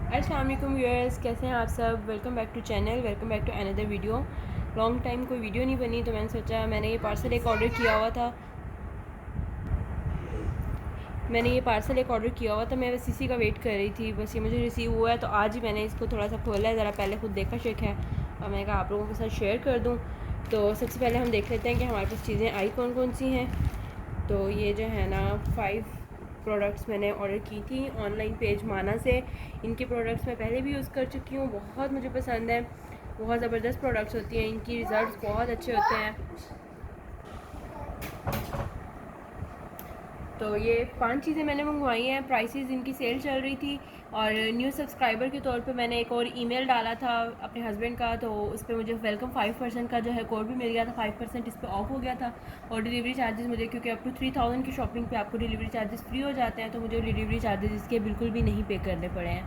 अस्सलाम वालेकुम व्यूअर्स, कैसे हैं आप सब। Welcome back to channel, welcome back to another video. Long time कोई वीडियो नहीं बनी तो मैंने सोचा, मैंने ये पार्सल एक ऑर्डर किया हुआ था मैं बस इसी का वेट कर रही थी। बस ये मुझे रिसीव हुआ है तो आज ही मैंने इसको थोड़ा सा खोला है, ज़रा पहले खुद देखा शेक है और मैंने कहा आप लोगों के साथ शेयर कर दूँ। तो सबसे पहले हम देख लेते हैं कि हमारे पास चीज़ें आई कौन कौन सी हैं। तो ये जो है ना 5 प्रोडक्ट्स मैंने ऑर्डर की थी ऑनलाइन पेज माना से। इनके प्रोडक्ट्स मैं पहले भी यूज़ कर चुकी हूँ, बहुत मुझे पसंद है। बहुत ज़बरदस्त प्रोडक्ट्स होती हैं, इनकी रिज़ल्ट्स बहुत अच्छे होते हैं। तो ये 5 चीज़ें मैंने मंगवाई हैं। प्राइसेस इनकी सेल चल रही थी और न्यू सब्सक्राइबर के तौर पे मैंने एक और ईमेल डाला था अपने हस्बैंड का, तो उस पर मुझे वेलकम 5% का जो है कोड भी मिल गया था। 5% इस पर ऑफ हो गया था और डिलीवरी चार्जेस मुझे, क्योंकि अप टू 3000 की शॉपिंग पे आपको डिलीवरी चार्जेस फ्री हो जाते हैं, तो मुझे डिलीवरी चार्जेस इसके बिल्कुल भी नहीं पे करने पड़े हैं।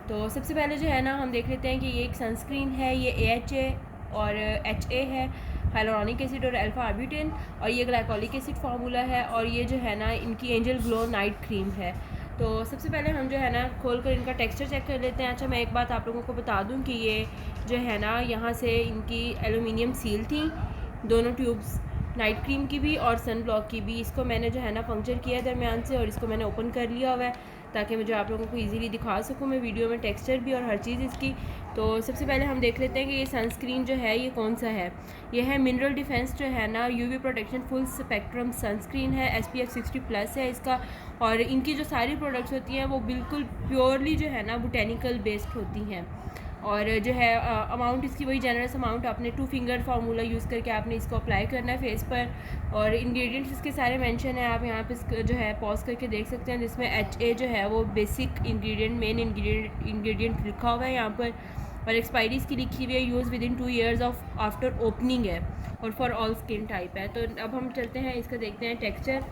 तो सबसे पहले जो है ना हम देख लेते हैं कि ये एक सनस्क्रीन है। ये AHA और HA है, हाइलोरॉनिक एसिड और अल्फा आर्ब्यूटेन, और ये ग्लाइकोलिक एसिड फार्मूला है, और ये जो है ना इनकी एंजल ग्लो नाइट क्रीम है। तो सबसे पहले हम जो है ना खोल कर इनका टेक्सचर चेक कर लेते हैं। अच्छा, मैं एक बात आप लोगों को बता दूं कि ये जो है ना यहाँ से इनकी एलुमिनियम सील थी, दोनों ट्यूब्स, नाइट क्रीम की भी और सन ब्लॉक की भी। इसको मैंने जो है ना पंक्चर किया दरमियान से और इसको मैंने ओपन कर लिया हुआ है ताकि मुझे आप लोगों को इजीली दिखा सकूं मैं वीडियो में टेक्सचर भी और हर चीज़ इसकी। तो सबसे पहले हम देख लेते हैं कि ये सनस्क्रीन जो है ये कौन सा है। ये है मिनरल डिफेंस जो है ना UV protection full spectrum sunscreen है। SPF 60+ है इसका, और इनकी जो सारी प्रोडक्ट्स होती हैं वो बिल्कुल प्योरली जो है ना बोटेनिकल बेस्ड होती हैं। और जो है अमाउंट इसकी वही जनरस अमाउंट, आपने 2 फिंगर फार्मूला यूज़ करके आपने इसको अप्लाई करना है फेस पर। और इंग्रेडिएंट्स इसके सारे मेंशन है, आप यहाँ पे जो है पॉज करके देख सकते हैं, जिसमें HA जो है वो बेसिक इंग्रेडिएंट, मेन इंग्रेडिएंट लिखा हुआ है यहाँ पर। और एक्सपायरी इसकी लिखी हुई है use with in 2 years of after opening है, और फॉर ऑल स्किन टाइप है। तो अब हम चलते हैं इसका देखते हैं टेक्सचर।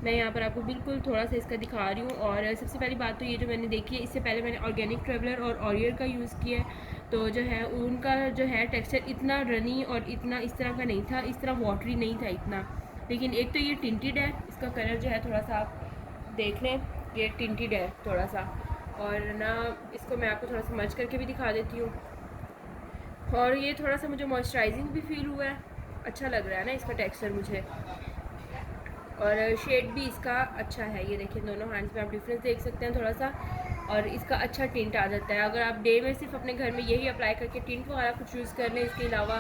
मैं यहाँ पर आपको बिल्कुल थोड़ा सा इसका दिखा रही हूँ। और सबसे पहली बात तो ये जो मैंने देखी है, इससे पहले मैंने ऑर्गेनिक ट्रेवलर और ऑरियर का यूज़ किया है, तो जो है उनका जो है टेक्सचर इतना रनी और इतना इस तरह का नहीं था, इस तरह वाटरी नहीं था इतना। लेकिन एक तो ये टिंटेड है, इसका कलर जो है थोड़ा सा आप देख लें, ये टिंटेड है थोड़ा सा। और ना इसको मैं आपको थोड़ा सा मर्ज करके भी दिखा देती हूँ। और ये थोड़ा सा मुझे मॉइस्चराइजिंग भी फील हुआ है, अच्छा लग रहा है ना इसका टेक्सचर मुझे। और शेड भी इसका अच्छा है, ये देखिए दोनों हैंड्स में आप डिफरेंस देख सकते हैं थोड़ा सा। और इसका अच्छा टिंट आ जाता है। अगर आप डे में सिर्फ अपने घर में यही अप्लाई करके टिंट वगैरह कुछ यूज़ कर लें इसके अलावा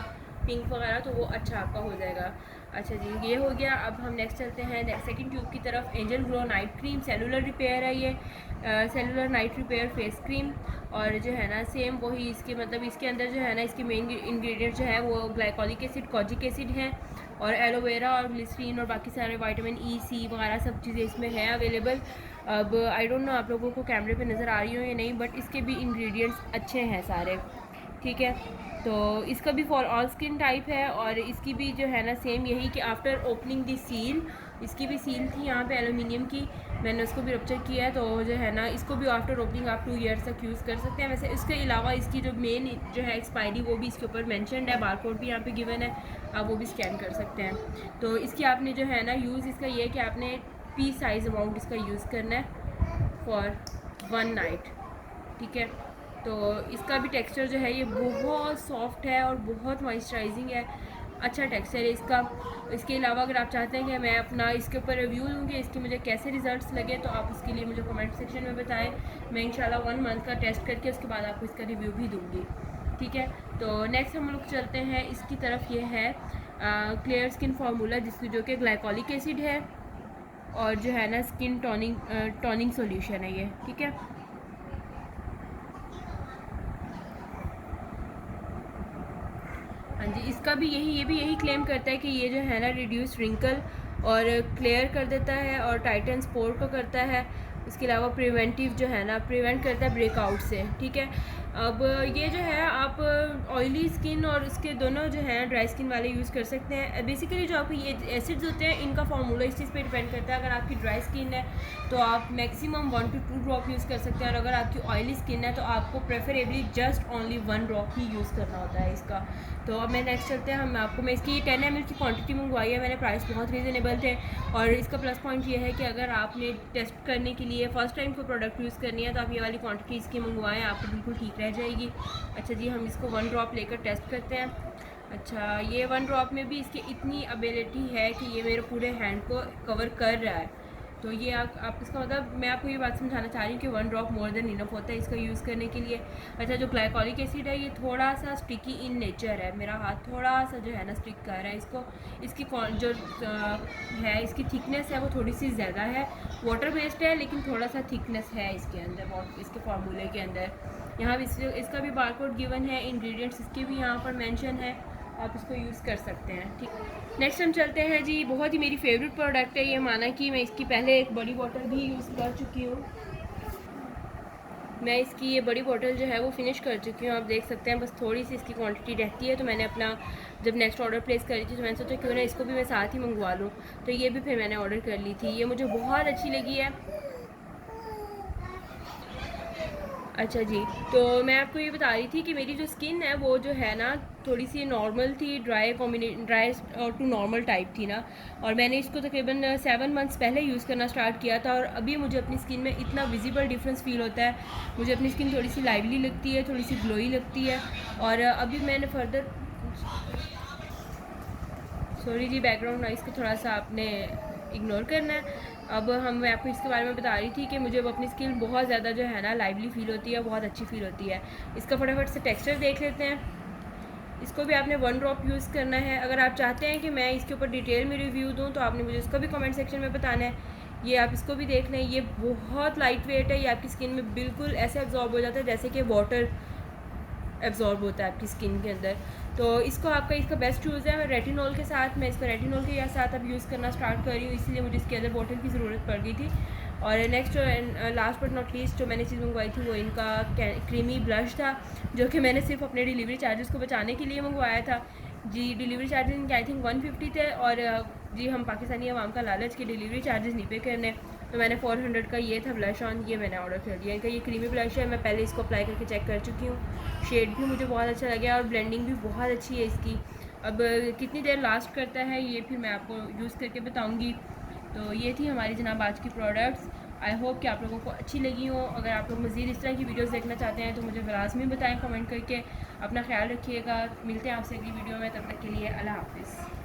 पिंक वगैरह, तो वो अच्छा आपका हो जाएगा। अच्छा जी, ये हो गया। अब हम नेक्स्ट चलते हैं सेकंड ट्यूब की तरफ। Angel glow night cream cellular repair है ये, cellular night repair face cream. और जो है ना सेम वही इसके, मतलब इसके अंदर जो है ना इसके मेन इंग्रेडिएंट जो है वो ग्लाइकोलिक एसिड, कोजिक एसिड है, और एलोवेरा और ग्लिसरीन और बाकी सारे विटामिन E, C वगैरह सब चीज़ें इसमें हैं अवेलेबल। अब आई डोंट नो आप लोगों को कैमरे पे नज़र आ रही हो या नहीं, बट इसके भी इंग्रेडिएंट्स अच्छे हैं सारे, ठीक है। तो इसका भी फॉर ऑल स्किन टाइप है, और इसकी भी जो है ना सेम यही कि आफ्टर ओपनिंग दी सील, इसकी भी सील थी यहाँ पे एलुमिनियम की, मैंने उसको भी रप्चर किया है। तो जो है ना इसको भी आफ्टर ओपनिंग आप 2 ईयर्स तक यूज़ कर सकते हैं। वैसे इसके अलावा इसकी जो मेन जो है एक्सपायरी वो भी इसके ऊपर मैंशनड है, बारकोड भी यहाँ पे गिवन है, आप वो भी स्कैन कर सकते हैं। तो इसकी आपने जो है ना यूज़ इसका ये है कि आपने पी साइज़ अमाउंट इसका यूज़ करना है फॉर 1 नाइट, ठीक है। तो इसका भी टेक्सचर जो है ये बहुत सॉफ्ट है और बहुत मॉइस्चराइजिंग है, अच्छा टेक्सचर है इसका। इसके अलावा अगर आप चाहते हैं कि मैं अपना इसके ऊपर रिव्यू दूँ कि इसके मुझे कैसे रिजल्ट्स लगे, तो आप उसके लिए मुझे कमेंट सेक्शन में बताएं। मैं इंशाल्लाह 1 मंथ का टेस्ट करके उसके बाद आपको इसका रिव्यू भी दूँगी, ठीक है। तो नेक्स्ट हम लोग चलते हैं इसकी तरफ। ये है क्लियर स्किन फार्मूला, जिसकी जो कि ग्लाइकोलिक एसिड है और जो है ना स्किन टॉनिंग सॉल्यूशन है ये, ठीक है। हाँ जी, इसका भी यही, ये भी यही क्लेम करता है कि ये जो है ना रिड्यूस रिंकल और क्लियर कर देता है और टाइटन स्पोर को करता है। इसके अलावा प्रिवेंटिव जो है ना प्रिवेंट करता है ब्रेकआउट से, ठीक है। अब ये जो है आप ऑयली स्किन और इसके दोनों जो हैं ड्राई स्किन वाले यूज़ कर सकते हैं। बेसिकली जो आपके ये एसिड्स होते हैं इनका फार्मूला इस चीज़ पे डिपेंड करता है। अगर आपकी ड्राई स्किन है तो आप मैक्सिमम 1 to 2 ड्रॉप यूज़ कर सकते हैं, और अगर आपकी ऑयली स्किन है तो आपको प्रेफरेबली जस्ट ओनली 1 ड्रॉप ही यूज़ करना होता है इसका। तो अब मैं नेक्स्ट चलते हैं, मैं इसकी 10 ml की क्वान्टिटी मंगवाई है मैंने। प्राइस बहुत रीज़नेबल थे, और इसका प्लस पॉइंट ये है कि अगर आपने टेस्ट करने के लिए फ़र्स्ट टाइम कोई प्रोडक्ट यूज़ करनी है तो आप ये वाली क्वांटिटी इसकी मंगवाएं, आपको बिल्कुल ठीक रह जाएगी। अच्छा जी, हम इसको 1 ड्रॉप लेकर टेस्ट करते हैं। अच्छा, ये 1 ड्रॉप में भी इसकी इतनी एबिलिटी है कि ये मेरे पूरे हैंड को कवर कर रहा है। तो ये आप इसका मतलब मैं आपको ये बात समझाना चाह रही हूँ कि 1 ड्रॉप मोर देन इनफ होता है इसका यूज़ करने के लिए। अच्छा, जो ग्लाइकोलिक एसिड है ये थोड़ा सा स्टिकी इन नेचर है। मेरा हाथ थोड़ा सा जो है ना स्टिक कर रहा है इसको। इसकी जो है इसकी थिकनेस है वो थोड़ी सी ज़्यादा है। वाटर बेस्ड है लेकिन थोड़ा सा थिकनेस है इसके अंदर, इसके फार्मूले के अंदर। यहाँ इसका भी बारकोड गिवन है, इंग्रेडिएंट्स इसके भी यहाँ पर मेंशन है, आप इसको यूज़ कर सकते हैं। ठीक, नेक्स्ट हम चलते हैं जी। बहुत ही मेरी फेवरेट प्रोडक्ट है ये, माना कि मैं इसकी पहले एक बड़ी बॉटल भी यूज़ कर चुकी हूँ। मैं इसकी ये बड़ी बॉटल जो है वो फिनिश कर चुकी हूँ, आप देख सकते हैं। बस थोड़ी सी इसकी क्वांटिटी रहती है, तो मैंने अपना जब नेक्स्ट ऑर्डर प्लेस करी थी तो मैंने सोचा क्यों ना इसको भी मैं साथ ही मंगवा लूँ। तो ये भी फिर मैंने ऑर्डर कर ली थी, ये मुझे बहुत अच्छी लगी है। अच्छा जी, तो मैं आपको ये बता रही थी कि मेरी जो स्किन है वो जो है ना थोड़ी सी नॉर्मल थी, ड्राई टू नॉर्मल टाइप थी ना। और मैंने इसको तकरीबन 7 मंथ्स पहले यूज़ करना स्टार्ट किया था, और अभी मुझे अपनी स्किन में इतना विजिबल डिफरेंस फील होता है। मुझे अपनी स्किन थोड़ी सी लाइवली लगती है, थोड़ी सी ग्लोई लगती है। और अभी मैंने फर्दर, सॉरी जी बैकग्राउंड नॉइज़ को थोड़ा सा आपने इग्नोर करना है। अब मैं आपको इसके बारे में बता रही थी कि मुझे अब अपनी स्किन बहुत ज़्यादा जो है ना लाइवली फील होती है, बहुत अच्छी फील होती है। इसका फटाफट से टेक्सचर देख लेते हैं। इसको भी आपने 1 ड्रॉप यूज़ करना है। अगर आप चाहते हैं कि मैं इसके ऊपर डिटेल में रिव्यू दूँ तो आपने मुझे इसको भी कमेंट सेक्शन में बताना है। ये आप इसको भी देख लें, ये बहुत लाइट वेट है, ये आपकी स्किन में बिल्कुल ऐसे एब्जॉर्ब हो जाता है जैसे कि वाटर एब्जॉर्ब होता है आपकी स्किन के अंदर। तो इसको इसका बेस्ट यूज़ है रेटिनॉल के साथ। मैं इसको रेटिनॉल के साथ अब यूज़ करना स्टार्ट कर रही हूँ, इसलिए मुझे इसके अंदर बॉटल की ज़रूरत पड़ गई थी। और next last but not least जो मैंने चीज़ मंगवाई थी वो इनका क्रीमी ब्लश था, जो कि मैंने सिर्फ अपने डिलीवरी चार्जेस को बचाने के लिए मंगवाया था जी। डिलीवरी चार्जेस इनके आई थिंक 150 थे, और जी हम पाकिस्तानी अवाम का लालच के डिलीवरी चार्जेस नहीं पे करने, तो मैंने 400 का ये था ब्लश ऑन, ये मैंने ऑर्डर कर दिया। इनका ये क्रीमी ब्लश है, मैं पहले इसको अप्लाई करके चेक कर चुकी हूँ। शेड भी मुझे बहुत अच्छा लगा और ब्लेंडिंग भी बहुत अच्छी है इसकी। अब कितनी देर लास्ट करता है ये फिर मैं आपको यूज़ करके बताऊँगी। तो ये थी हमारी जनाब आज की प्रोडक्ट्स। आई होप कि आप लोगों को अच्छी लगी हो। अगर आप लोग मज़ीद इस तरह की वीडियोस देखना चाहते हैं तो मुझे लाज़मी बताएं कमेंट करके। अपना ख्याल रखिएगा, मिलते हैं आपसे अगली वीडियो में, तब तक के लिए अल्लाह हाफ़िज़।